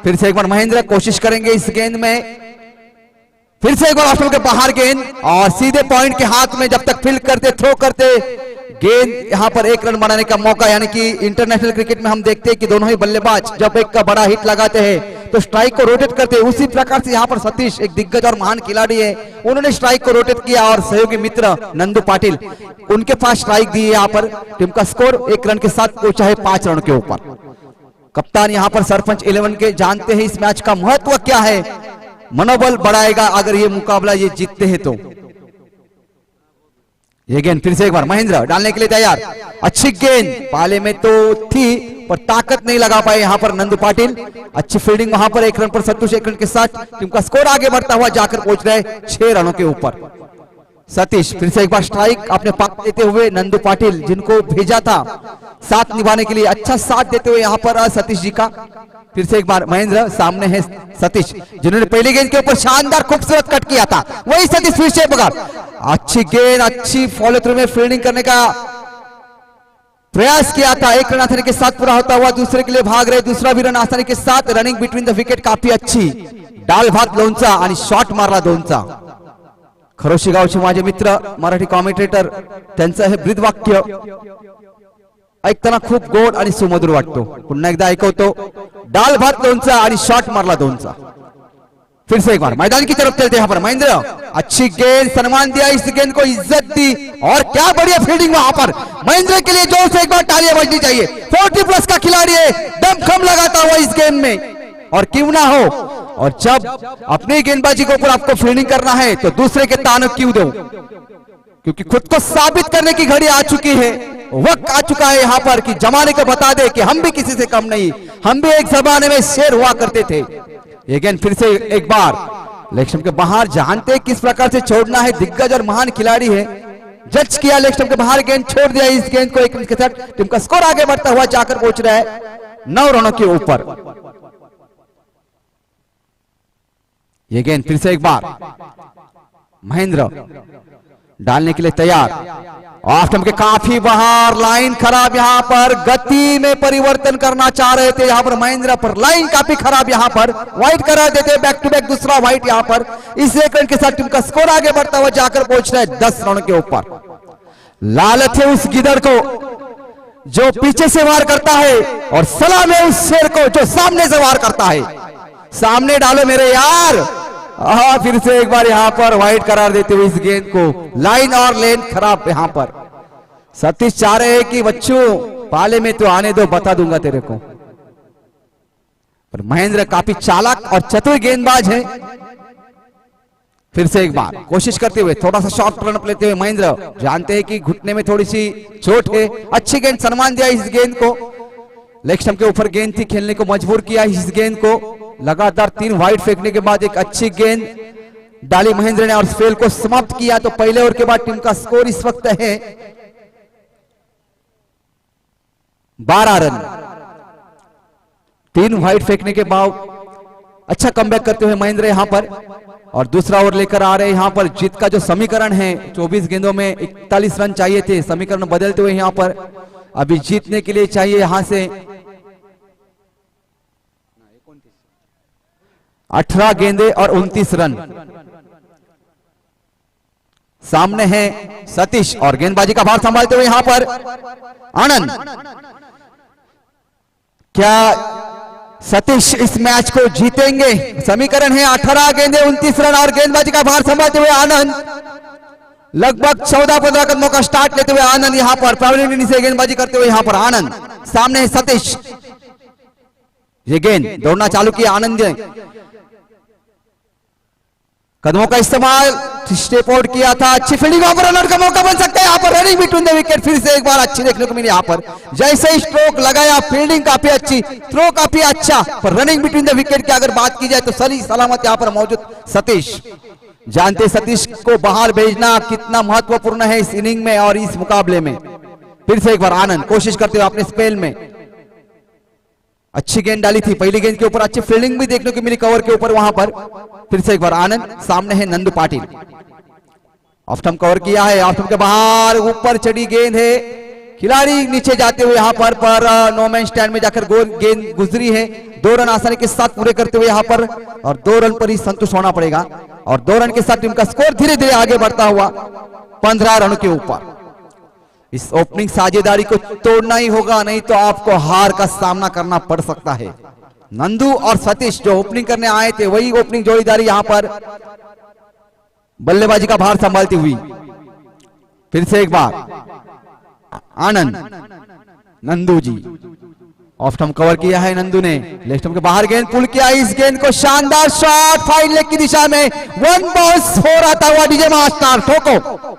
फिर से एक बार महेंद्र कोशिश करेंगे इस गेंद में, फिर से एक बार ऑफ स्टंप के बाहर गेंद और सीधे पॉइंट के हाथ में। जब तक फील्ड करते थ्रो करते गेंद यहां पर 1 रन बनाने का मौका, यानी कि इंटरनेशनल क्रिकेट में हम देखते हैं कि दोनों ही बल्लेबाज जब एक का बड़ा हिट लगाते हैं तो स्ट्राइक को रोटेट करते हैं। उसी प्रकार से यहां पर सतीश एक दिग्गज और महान खिलाड़ी है, उन्होंने स्ट्राइक को रोटेट किया और सहयोगी मित्र नंदू पाटिल उनके पास स्ट्राइक दी है। यहां पर टीम का स्कोर 1 रन के साथ पहुंचा है 5 रन के ऊपर। कप्तान यहां पर सरपंच 11 के जानते हैं इस मैच का महत्व क्या है, मनोबल बढ़ाएगा अगर ये मुकाबला ये जीतते हैं तो। ये गेंद फिर से एक बार महेंद्र डालने के लिए तैयार, अच्छी गेंद पाले में तो थी पर ताकत नहीं लगा पाए यहां पर नंदू पाटिल। अच्छी फील्डिंग वहां पर 1 रन पर सतीश 1 रन के साथ टीम का स्कोर आगे बढ़ता हुआ जाकर पहुंच रहे 6 रनों के ऊपर। सतीश फिर से एक बार स्ट्राइक अपने पास देते हुए नंदू पाटिल जिनको भेजा था साथ निभाने के लिए, अच्छा साथ देते हुए यहां पर सतीश जी का। फिर से एक बार महेंद्र, सामने है सतीश जिन्होंने पहली गेंद के ऊपर शानदार खूबसूरत कट किया था, वही सतीश फिर से बगा अच्छी गेंद, अच्छी फॉलो थ्रू में फील्डिंग करने का प्रयास किया था। 1 रन आसानी के साथ पूरा होता हुआ दूसरे के लिए भाग रहे, दूसरा भी रन आसानी के साथ। रनिंग बिटवीन द विकेट काफी अच्छी, डाल भात लोणचा आणि शॉट मारला 2चा। खरोशी गावचे माझे मित्र मराठी कॉमेंटेटर त्यांचं हे ब्रीदवाक्य ऐकताना खूप गोड आणि सुमधुर वाटतो। पुन्हा एकदा ऐकवतो, डाल भात लोणचा आणि शॉट मारला 2चा। फिर से एक बार मैदान की तरफ चलते हैं यहाँ पर महेंद्र, अच्छी गेंद, सम्मान दिया इस गेंद को, इज्जत दी और क्या बढ़िया फील्डिंग वहां पर। महेंद्र के लिए जोर से एक बार तालियां बजनी चाहिए, 40+ का खिलाड़ी है, दमखम लगाता हुआ इस गेम में। और क्यों ना हो, और जब अपनी गेंदबाजी के ऊपर आपको फील्डिंग करना है तो दूसरे के ताने क्यों दो, क्योंकि खुद को साबित करने की घड़ी आ चुकी है, वक्त आ चुका है यहाँ पर कि जमाने को बता दे कि हम भी किसी से कम नहीं, हम भी एक जमाने में शेर हुआ करते थे। ये गेंद फिर से एक बार लेग स्टंप के बाहर, जानते किस प्रकार से छोड़ना है, दिग्गज और महान खिलाड़ी है। जज किया लेग स्टंप के बाहर, गेंद छोड़ दिया इस गेंद को 1 रन के साथ। टीम का स्कोर आगे बढ़ता हुआ जाकर पहुंच रहा है 9 रनों के ऊपर। ये गेंद फिर से एक बार महेंद्र डालने के लिए तैयार, ऑफ स्टंप के काफी बाहर, लाइन खराब, यहां पर गति में परिवर्तन करना चाह रहे थे यहां पर महेंद्र, पर लाइन काफी खराब, यहां पर वाइट करा देते, बैक टू बैक दूसरा वाइट यहां पर। इस 1 रन के साथ टीम का स्कोर आगे बढ़ता हुआ जाकर पहुंच रहा है 10 रन के ऊपर। लालच है उस गिदड़ को जो पीछे से वार करता है, और सलाम है उस शेर को जो सामने से वार करता है। सामने डालो मेरे यार। फिर से एक बार यहां पर वाइट करार देते हुए इस गेंद को, लाइन और लेन खराब यहां पर। सतीश चाह रहे हैं कि बच्चों पाले में तो आने दो, बता दूंगा तेरे को, पर महेंद्र काफी चालाक और चतुर गेंदबाज है। फिर से एक बार कोशिश करते हुए थोड़ा सा शॉर्ट रन लेते हुए महेंद्र, जानते हैं कि घुटने में थोड़ी सी चोट है, अच्छी गेंद, सम्मान दिया इस गेंद को। लेग स्टंप के ऊपर गेंद थी, खेलने को मजबूर किया इस गेंद को। लगातार 3 वाइड फेंकने के बाद एक अच्छी गेंद डाली महेंद्र ने और स्पेल को समाप्त किया। तो पहले ओवर के बाद टीम का स्कोर इस वक्त है 12 रन। 3 वाइड फेंकने के बाद अच्छा कमबैक करते हुए महेंद्र यहां पर, और दूसरा ओवर लेकर आ रहे हैं यहां पर। जीत का जो समीकरण है, 24 गेंदों में 41 रन चाहिए थे, समीकरण बदलते हुए यहां पर अभी जीतने के लिए चाहिए यहां से 18 गेंदे और 29 रन। सामने है सतीश और गेंदबाजी का भार संभालते हुए यहां पर आनंद। क्या सतीश इस मैच को जीतेंगे? समीकरण है 18 गेंदे 29 रन और गेंदबाजी का भार संभालते हुए आनंद। लगभग 14-15 कदमों का स्टार्ट लेते हुए आनंद यहां पर प्रावीण्य से गेंदबाजी करते हुए यहां पर आनंद। सामने है सतीश, ये गेंद दौड़ना चालू किया आनंद ने, कदमों का इस्तेमाल, स्टेप आउट किया था, अच्छी फील्डिंग, वहां पर रनआउट का मौका बन सकता है यहां पर। रनिंग बिटवीन द विकेट फिर से एक बार अच्छी देखने को मिली यहां पर। जैसे ही स्ट्रोक लगाया, फील्डिंग काफी अच्छी, थ्रो काफी अच्छा, पर रनिंग बिटवीन द विकेट की अगर बात की जाए तो सही सलामत यहां पर मौजूद सतीश। जानते सतीश को बाहर भेजना कितना महत्वपूर्ण है इस इनिंग में और इस मुकाबले में। फिर से एक बार आनंद कोशिश करते हुए अपने स्पेल में अच्छी गेंद डाली थी, पहली गेंद के ऊपर अच्छी फील्डिंग भी देखने को मिली कवर के ऊपर वहां पर। फिर से एक बार आनंद, सामने है Nandu Patil off stump cover किया है, ऑफ स्टंप के बाहर ऊपर चढ़ी गेंद है, खिलाड़ी नीचे जाते हुए यहाँ पर नो मैन स्टैंड में जाकर गोल गेंद गुजरी है। 2 रन आसानी के साथ पूरे करते हुए यहाँ पर, और 2 रन पर ही संतुष्ट होना पड़ेगा, और 2 रन के साथ टीम का स्कोर धीरे धीरे आगे बढ़ता हुआ 15 रनों के ऊपर। इस ओपनिंग साझेदारी को तोड़ना ही होगा, नहीं तो आपको हार का सामना करना पड़ सकता है। नंदू और सतीश जो ओपनिंग करने आए थे, वही ओपनिंग जोड़ीदारी यहाँ पर बल्लेबाजी का भार संभालती हुई। फिर से एक बार आनंद, नंदू जी ऑफ स्टंप कवर किया है, नंदू ने लेग स्टंप के बाहर गेंद पुल किया, इस गेंद को शानदार शॉट फाइन लेग की दिशा में 1 बाउंस हो रहा हुआ डीजे मास्टर ठोको।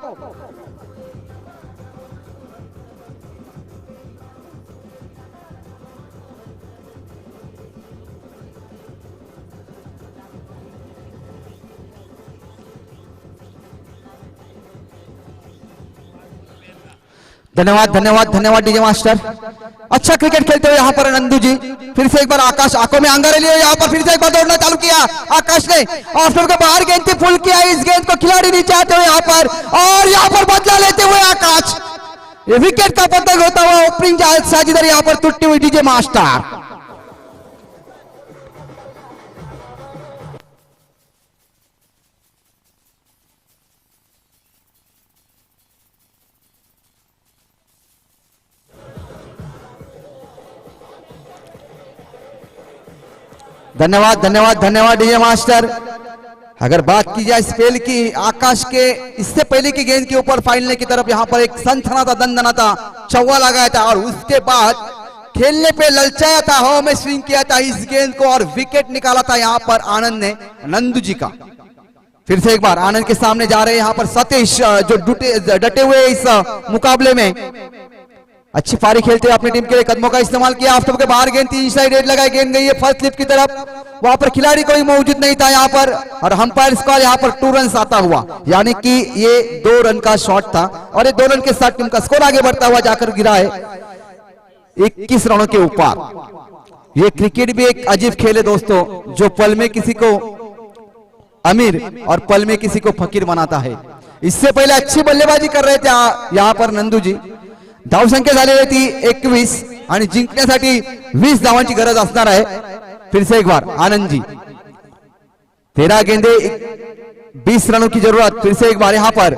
धन्यवाद धन्यवाद धन्यवाद डीजे मास्टर। अच्छा क्रिकेट खेलते हुए यहाँ पर नंदू जी। फिर से एक बार आकाश आंखों में अंगारे लिए यहाँ पर फिर से एक बार दौड़ना चालू किया आकाश ने, ऑफ स्टंप के बाहर गेंद थी, पुल किया इस गेंद को, खिलाड़ी नीचे आते हुए यहाँ पर, और यहाँ पर बदला लेते हुए आकाश, ये विकेट का पतंग होता हुआ ओपनिंग साझेदारी यहाँ पर टूटती हुई डीजे मास्टर। धन्यवाद धन्यवाद धन्यवाद डीजे मास्टर। अगर बात की जाए स्पेल की, आकाश के इससे पहले की गेंद के ऊपर फाइनल की तरफ यहाँ पर एक सनसनाता दंदनाता चौवा लगाया था, और उसके बाद खेलने पे ललचाया था, हवा में स्विंग किया था इस गेंद को, और विकेट निकाला था यहाँ पर आनंद ने, नंदू जी का। फिर से एक बार आनंद के सामने जा रहे हैं यहाँ पर सतीश, जो डटे हुए इस मुकाबले में। अच्छी पारी खेलते हुए अपनी टीम के लिए कदमों का इस्तेमाल किया, ऑफ स्टंप के बाहर गेंद थी, साइड रेड लगाई, गेंद गई है फर्स्ट स्लिप की तरफ, वहां पर खिलाड़ी कोई मौजूद नहीं था यहाँ पर, और अंपायर स्कोर यहाँ पर 2 रन आता हुआ, यानी कि ये 2 रन का शॉट था, और ये 2 रन के साथ टीम का स्कोर आगे बढ़ता हुआ जाकर गिरा है 21 रनों के ऊपर। ये क्रिकेट भी एक अजीब खेल है दोस्तों, जो पल में किसी को अमीर और पल में किसी को फकीर बनाता है। इससे पहले अच्छी बल्लेबाजी कर रहे थे यहाँ पर नंदू जी, धाव संख्या झालेली ती 21, आणि जिंकण्यासाठी 20 धावांची गरज असणार आहे। फिर से एक बार आनंद जी, 13 गेंदे 20 रनों की जरूरत। फिर से एक बार यहाँ पर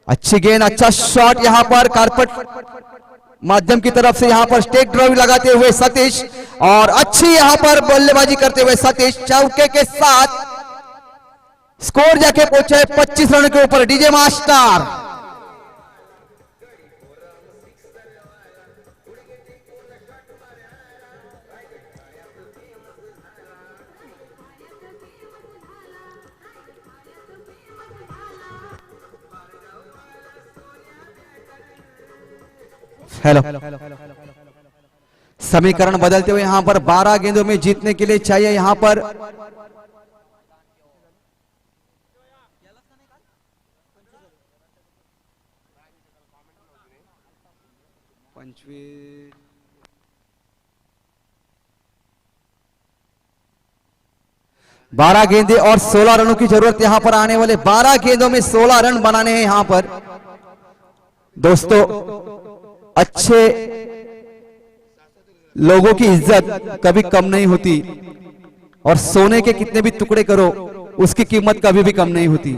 अच्छी गेंद, अच्छा शॉट यहाँ पर कारपेट माध्यम की तरफ से यहाँ पर स्टेक ड्राइव लगाते हुए सतीश, और अच्छी यहाँ पर बल्लेबाजी करते हुए सतीश चौके के साथ स्कोर जाके पहुंचे 25 रनों के ऊपर डीजे मास्टर। हेलो, समीकरण बदलते हुए यहां पर 12 गेंदों में जीतने के लिए चाहिए यहां पर बारह गेंदे और 16 रनों की जरूरत यहां पर आने वाले 12 गेंदों में 16 रन बनाने हैं यहां पर दोस्तों। अच्छे लोगों की इज्जत कभी कम नहीं होती, और सोने के कितने भी टुकड़े करो उसकी कीमत कभी भी कम नहीं होती।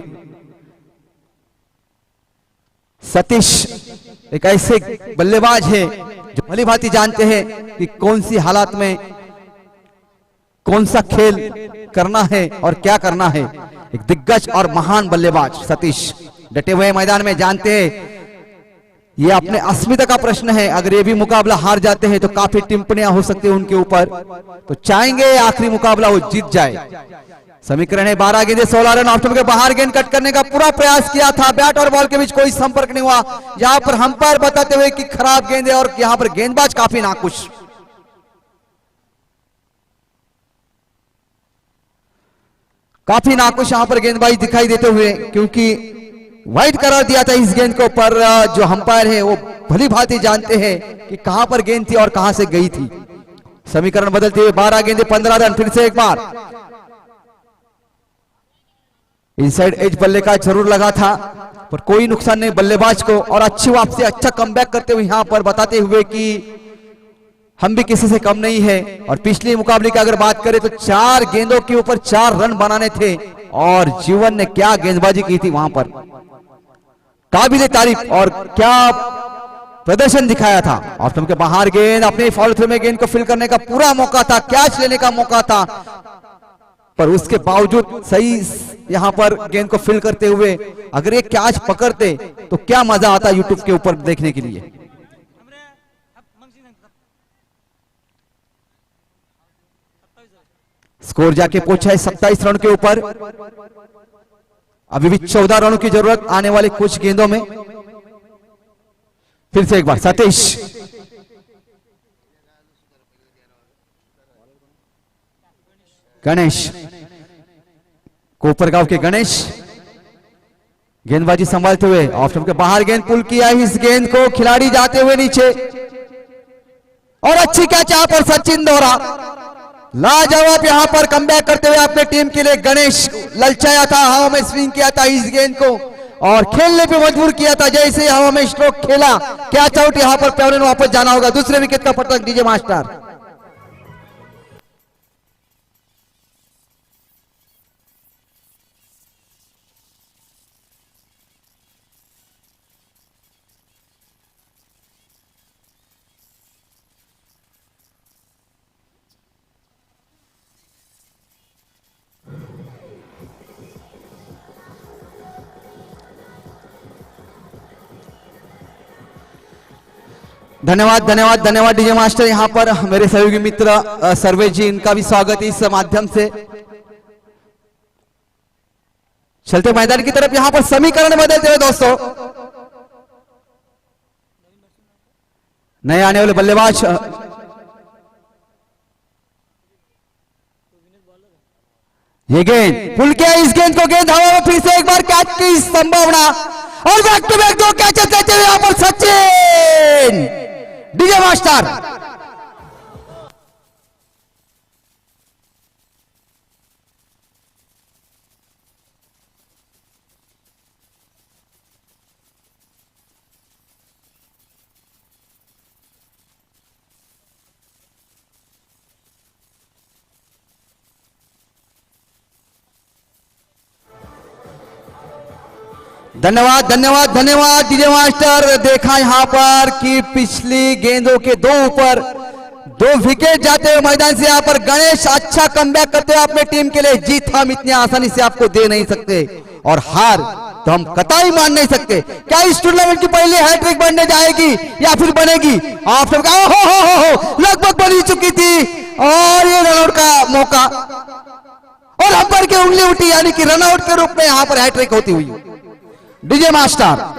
सतीश एक ऐसे बल्लेबाज है जो भली भांति जानते हैं कि कौन सी हालात में कौन सा खेल करना है और क्या करना है। एक दिग्गज और महान बल्लेबाज सतीश डटे हुए मैदान में, जानते हैं ये अपने अस्मिता का प्रश्न है। अगर ये भी मुकाबला हार जाते हैं तो काफी टिप्पणियां हो सकती है उनके ऊपर, तो चाहेंगे आखिरी मुकाबला वो जीत जाए। समीकरण है 12 गेंदे 16 रन। ऑफ के बाहर गेंद कट करने का पूरा प्रयास किया था, बैट और बॉल के बीच कोई संपर्क नहीं हुआ, यहां पर अंपायर बताते हुए कि खराब गेंद है, और यहां पर गेंदबाज काफी नाखुश। काफी नाखुश यहां पर गेंदबाजी दिखाई देते हुए, क्योंकि वाइड करार दिया था इस गेंद को, पर जो अंपायर है वो भली भांति जानते हैं कि कहां पर गेंद थी और कहां से गई थी। समीकरण बदलते हुए 12 गेंदे 15 रन। फिर से एक बार इनसाइड एज बल्ले का जरूर लगा था पर कोई नुकसान नहीं बल्लेबाज को, और अच्छी वापसी, अच्छा कमबैक करते हुए यहां पर बताते हुए कि हम भी किसी से कम नहीं है। और पिछले मुकाबले की अगर बात करें तो 4 गेंदों के ऊपर 4 रन बनाने थे और जीवन ने क्या गेंदबाजी की थी वहां पर, काबिले तारीफ, और क्या प्रदर्शन दिखाया था। ऑफ स्टंप के बाहर गेंद, अपने फॉलो थ्रू में गेंद को फिल करने का पूरा मौका था, कैच लेने का मौका था, पर उसके बावजूद सही यहां पर गेंद को फिल करते हुए अगर ये कैच पकड़ते तो क्या मजा आता यूट्यूब के ऊपर देखने के लिए। स्कोर जाके पहुंचा है 27 रन के ऊपर। अभी भी 14 रनों की जरूरत आने वाले कुछ गेंदों में। फिर से एक बार सतीश, गणेश, कोपरगांव के गणेश गेंदबाजी संभालते हुए ऑफ स्टंप के बाहर गेंद पुल किया, इस गेंद को खिलाड़ी जाते हुए नीचे, और अच्छी कैच यहां पर सचिन दोहरा, लाजवाब यहां पर कमबैक करते हुए अपने टीम के लिए गणेश ललचाया था, हवा में स्विंग किया था इस गेंद को और खेलने पे मजबूर किया था। जैसे हवा में स्ट्रोक खेला, कैच आउट, यहां पर पेवलियन वापस जाना होगा। दूसरे विकेट का पटक डीजे मास्टर। धन्यवाद धन्यवाद धन्यवाद डीजे मास्टर। यहां पर मेरे सहयोगी मित्र सर्वेश जी, इनका भी स्वागत इस माध्यम से। चलते मैदान की तरफ यहां पर समीकरण बदलते हुए दोस्तों, नए आने वाले बल्लेबाज ये गेंद पुल किया, इस गेंद को गेंद हवा में फिर से एक बार कैच की संभावना, और बैक टू बैक 2 कैचेस लेते हुए यहां पर सचिन डीजे मास्टर। धन्यवाद धन्यवाद धन्यवाद डीजे मास्टर। देखा यहां पर कि पिछली गेंदों के 2 ऊपर 2 विकेट जाते हुए मैदान से यहां पर गणेश अच्छा कमबैक करते हुए अपने टीम के लिए जीत हम इतनी आसानी से आपको दे नहीं सकते, और हार तो हम कतई मान नहीं सकते। क्या इस टूर्नामेंट की पहली हैट्रिक बनने जाएगी या फिर बनेगी? आप सबका हो लगभग बन ही चुकी थी, और ये रनआउट का मौका, और अंपायर की उंगली उठी, यानी कि रनआउट के रूप में यहां पर हैट्रिक होती हुई। डीजे मास्टर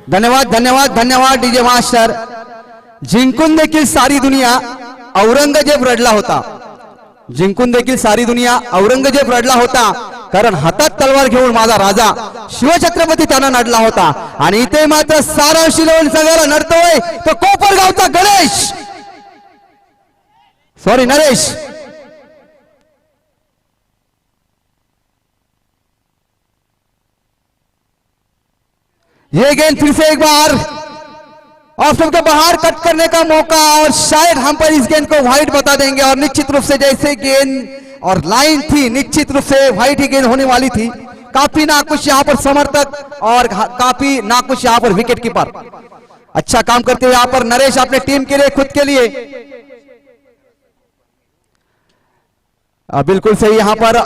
धन्यवाद धन्यवाद धन्यवाद डीजे मास्टर। जिंकून देखील सारी दुनिया औरंगजेब रडला होता, जिंकून देखील सारी दुनिया औरंगजेब रडला होता, कारण हातात तलवार घेऊन माझा राजा शिवछत्रपती त्यांना नडला होता, आणि इथे मात्र सारांशी लावून सगळ्याला नडतोय तो कोपरगावचा गणेश, सॉरी नरेश। ये गेंद फिर से एक बार ऑफ स्टंप के बाहर कट करने का मौका, और शायद हम पर इस गेंद को व्हाइट बता देंगे, और निश्चित रूप से जैसे गेंद और लाइन थी निश्चित रूप से व्हाइट ही गेंद होने वाली थी। काफी नाखुश यहां पर समर्थक और काफी नाखुश यहां पर विकेट कीपर। अच्छा काम करते हुए यहां पर नरेश अपने टीम के लिए, खुद के लिए बिल्कुल सही यहां पर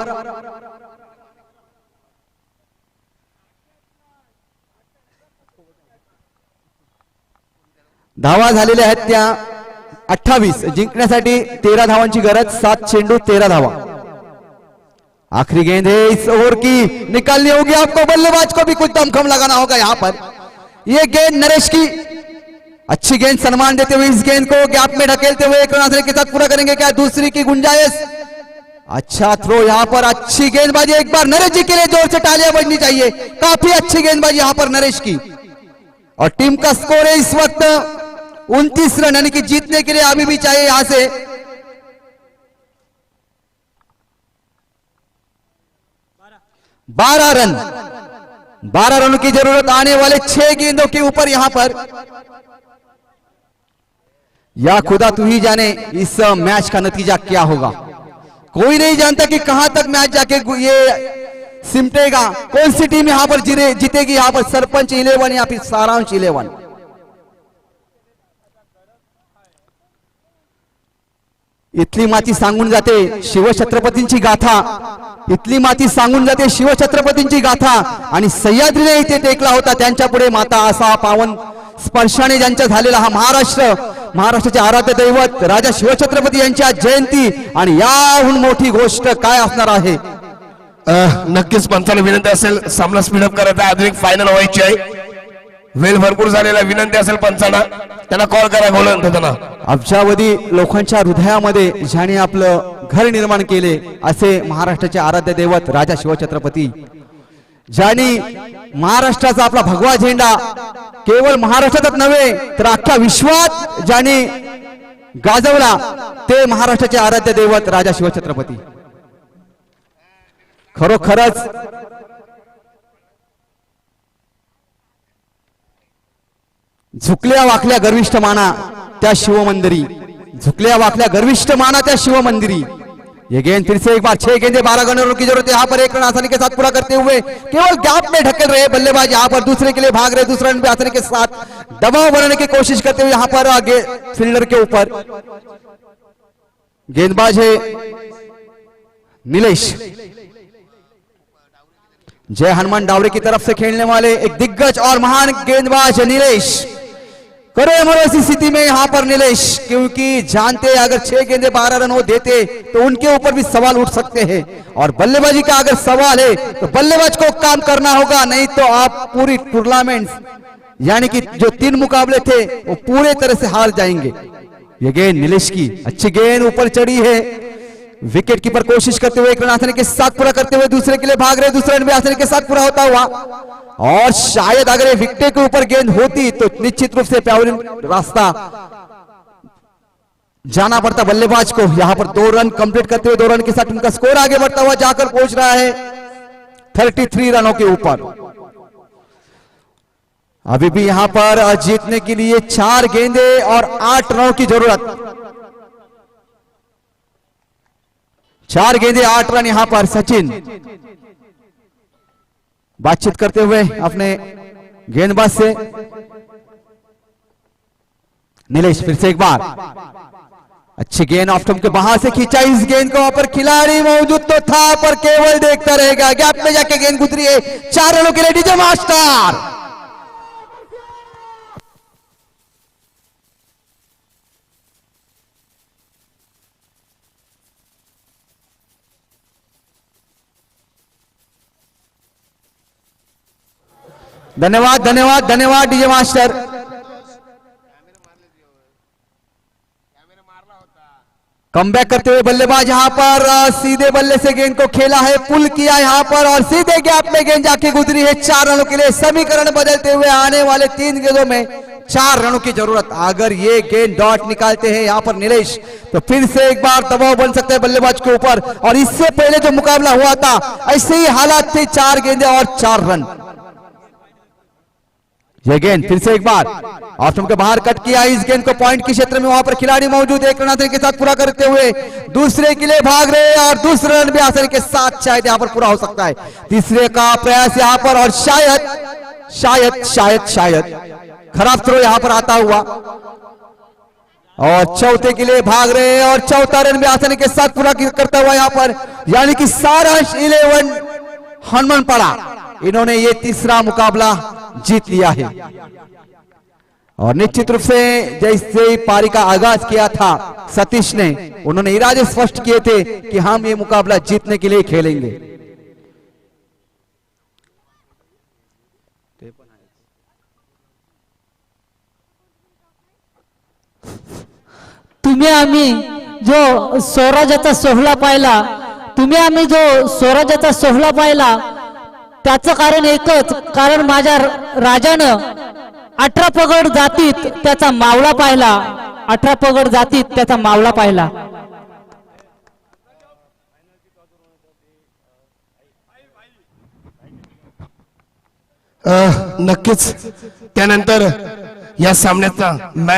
धावा झालेल्या आहेत त्या 28, जिंकण्यासाठी 13 धावांची गरज, 7 चेंडू 13 धावा। आखिरी गेंद है इस ओवर की, निकालनी होगी आपको, बल्लेबाज को भी कुछ दमखम लगाना होगा यहाँ पर। ये गेंद नरेश की अच्छी गेंद, सम्मान देते हुए इस गेंद को गैप में ढकेलते हुए एक रन हासिल के साथ पूरा करेंगे क्या दूसरी की गुंजाइश। अच्छा थ्रो यहाँ पर, अच्छी गेंदबाजी एक बार नरेश जी के लिए जोर से तालियां बजनी चाहिए, काफी अच्छी गेंदबाजी यहाँ पर नरेश की। और टीम का स्कोर है इस वक्त 29 रन, यानी कि जीतने के लिए अभी भी चाहिए यहां से 12 रन। 12 रनों की जरूरत आने वाले 6 गेंदों के ऊपर यहां पर। या खुदा तू ही जाने इस मैच का नतीजा क्या होगा, कोई नहीं जानता कि कहां तक मैच जाके ये सिमटेगा, कौन सी टीम यहां पर जीतेगी। यहां पर सरपंच 11 या फिर सारांश 11। इथली माती सांगून जाते शिवछत्रपतींची गाथा, इथली माती सांगून जाते शिवछत्रपतींची गाथा, आणि सह्याद्रीने इथे टेकला होता त्यांच्या पुढे माता, असा पावन स्पर्शाने ज्यांचा झालेला हा महाराष्ट्राचे आराध्य दैवत राजा शिवछत्रपती यांची जयंती, आणि याहून मोठी गोष्ट काय असणार आहे। नक्कीच पंचाला विनंती असेल सामना स्पीडअप करायचा, आधुनिक फायनल व्हायची आहे, वेळ भरपूर झालेला, विनंती असेल पंचांना त्यांना कॉल करा, बोलून त्यांना। अब्जावधी लोकांच्या हृदयामध्ये ज्याने आपलं घर निर्माण केले असे महाराष्ट्राचे आराध्य दैवत राजा शिवछत्रपती, ज्यांनी महाराष्ट्राचा आपला भगवा झेंडा केवळ महाराष्ट्रातच नव्हे तर अख्ख्या विश्वात ज्यांनी गाजवला, ते महाराष्ट्राचे आराध्य दैवत राजा शिवछत्रपती। खरोखरच झुकल्या वाकल्या गर्विष्ठ माना त्या शिवमंदिरी, झुकल्या वाकल्या गर्विष्ठ माना त्या शिवमंदिरी। ये गेंद फिर से एक बार, 6 गेंदें 12 रनों की जरूरत है यहाँ पर, एक रन आसानी के साथ पूरा करते हुए केवल गैप में ढकेल रहे बल्लेबाज, यहाँ पर दूसरे के लिए भाग रहे, दूसरे रन पे आसानी के साथ दबाव बनाने की कोशिश करते हुए यहाँ पर आगे फील्डर के ऊपर गेंदबाज है नीलेश, जय हनुमान डावरे की तरफ से खेलने वाले एक दिग्गज और महान गेंदबाज नीलेश। करो ऐसी स्थिति में यहां पर नीलेश, क्योंकि जानते हैं अगर 6 गेंदे 12 रन वो देते तो उनके ऊपर भी सवाल उठ सकते हैं, और बल्लेबाजी का अगर सवाल है तो बल्लेबाज को काम करना होगा, नहीं तो आप पूरी टूर्नामेंट यानी कि जो 3 मुकाबले थे वो पूरे तरह से हार जाएंगे। ये गेंद नीलेश की, अच्छी गेंद ऊपर चढ़ी है, विकेट कीपर कोशिश करते हुए एक रन आसानी के साथ पूरा करते हुए दूसरे के लिए भाग रहे, दूसरे रन भी आसानी के साथ पूरा होता हुआ, और शायद अगर ये विकेट के ऊपर गेंद होती तो निश्चित रूप से प्यावरिन रास्ता जाना पड़ता बल्लेबाज को। यहां पर 2 रन कंप्लीट करते हुए 2 रन के साथ उनका स्कोर आगे बढ़ता हुआ जाकर पहुंच रहा है 33 रनों के ऊपर। अभी भी यहां पर जीतने के लिए 4 गेंदे और 8 रनों की जरूरत, 4 गेंदे 8 रन यहां पर। सचिन बातचीत करते हुए अपने गेंदबाज से, नीलेश फिर से एक बार, अच्छी गेंद ऑफ स्टंप के बाहर से खींचा, इस गेंद को वहां पर खिलाड़ी मौजूद तो था पर केवल देखता रहेगा, गैप में जाके गेंद गुजरी है, 4 रनों के लिए डीजे मास्टर। धन्यवाद धन्यवाद धन्यवाद डीजे मास्टर। कमबैक करते हुए बल्लेबाज यहां पर सीधे बल्ले से गेंद को खेला है, पुल किया यहां पर और सीधे गैप में गेंद जाके गुजरी है 4 रनों के लिए। समीकरण बदलते हुए आने वाले 3 गेंदों में 4 रनों की जरूरत। अगर ये गेंद डॉट निकालते हैं यहां पर नीलेश तो फिर से एक बार दबाव बन सकता है बल्लेबाज के ऊपर, और इससे पहले जो मुकाबला हुआ था ऐसे ही हालात थे, 4 गेंदे और 4 रन। यह गेंद फिर से एक बार ऑफ स्टंप के बाहर कट किया, इस गेंद को पॉइंट के क्षेत्र में वहां पर खिलाड़ी मौजूद, एक रन के साथ पूरा करते हुए दूसरे के लिए भाग रहे और दूसरे रन भी आसानी के साथ शायद यहां पर पूरा हो सकता है। तीसरे का प्रयास यहां पर और शायद शायद शायद शायद खराब थ्रो यहां पर आता हुआ, और चौथे के लिए भाग रहे और चौथा रन भी आसानी के साथ पूरा करता हुआ यहां पर, यानी कि सारांश 11 हनुमानपाड़ा, इन्होंने ये तीसरा मुकाबला जीत लिया है। और निश्चित रूप से जैसे पारी का आगाज किया था सतीश ने, उन्होंने इरादे स्पष्ट किए थे कि हम ये मुकाबला जीतने के लिए खेलेंगे। तुम्ही आम्ही जो स्वराज्याचा सोहळा पाहिला, तुम्ही आम्ही जो स्वराज्याचा सोहळा पाहिला, त्याचं कारण एकच, कारण माझ्या राजानं 18 पगड जातीत त्याचा मावळा पाहिला, 18 पगड जातीत त्याचा मावळा पाहिला. नक्कीच त्यानंतर या सामन्याचा